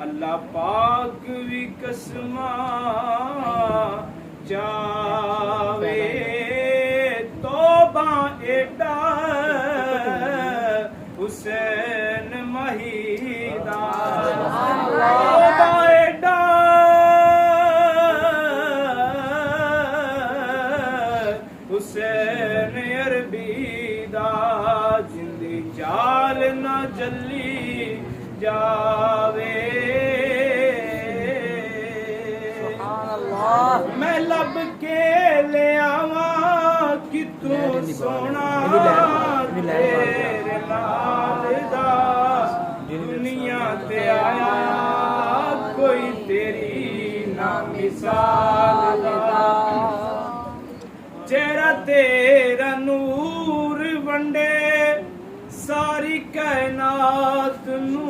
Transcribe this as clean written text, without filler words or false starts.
अल्लाह पाक भी कसमा जावे तौबा एडा हुसैन महीदा तौबा एडा हुसैन अरबीदा जिंदी चाल न जली जावे मैं लब के ले आवा कि तू सोना तेरे लाल दा दुनिया ते आया कोई तेरी ना मिसाल दा चेहरा तेरा नूर वंडे सारी कायनात नू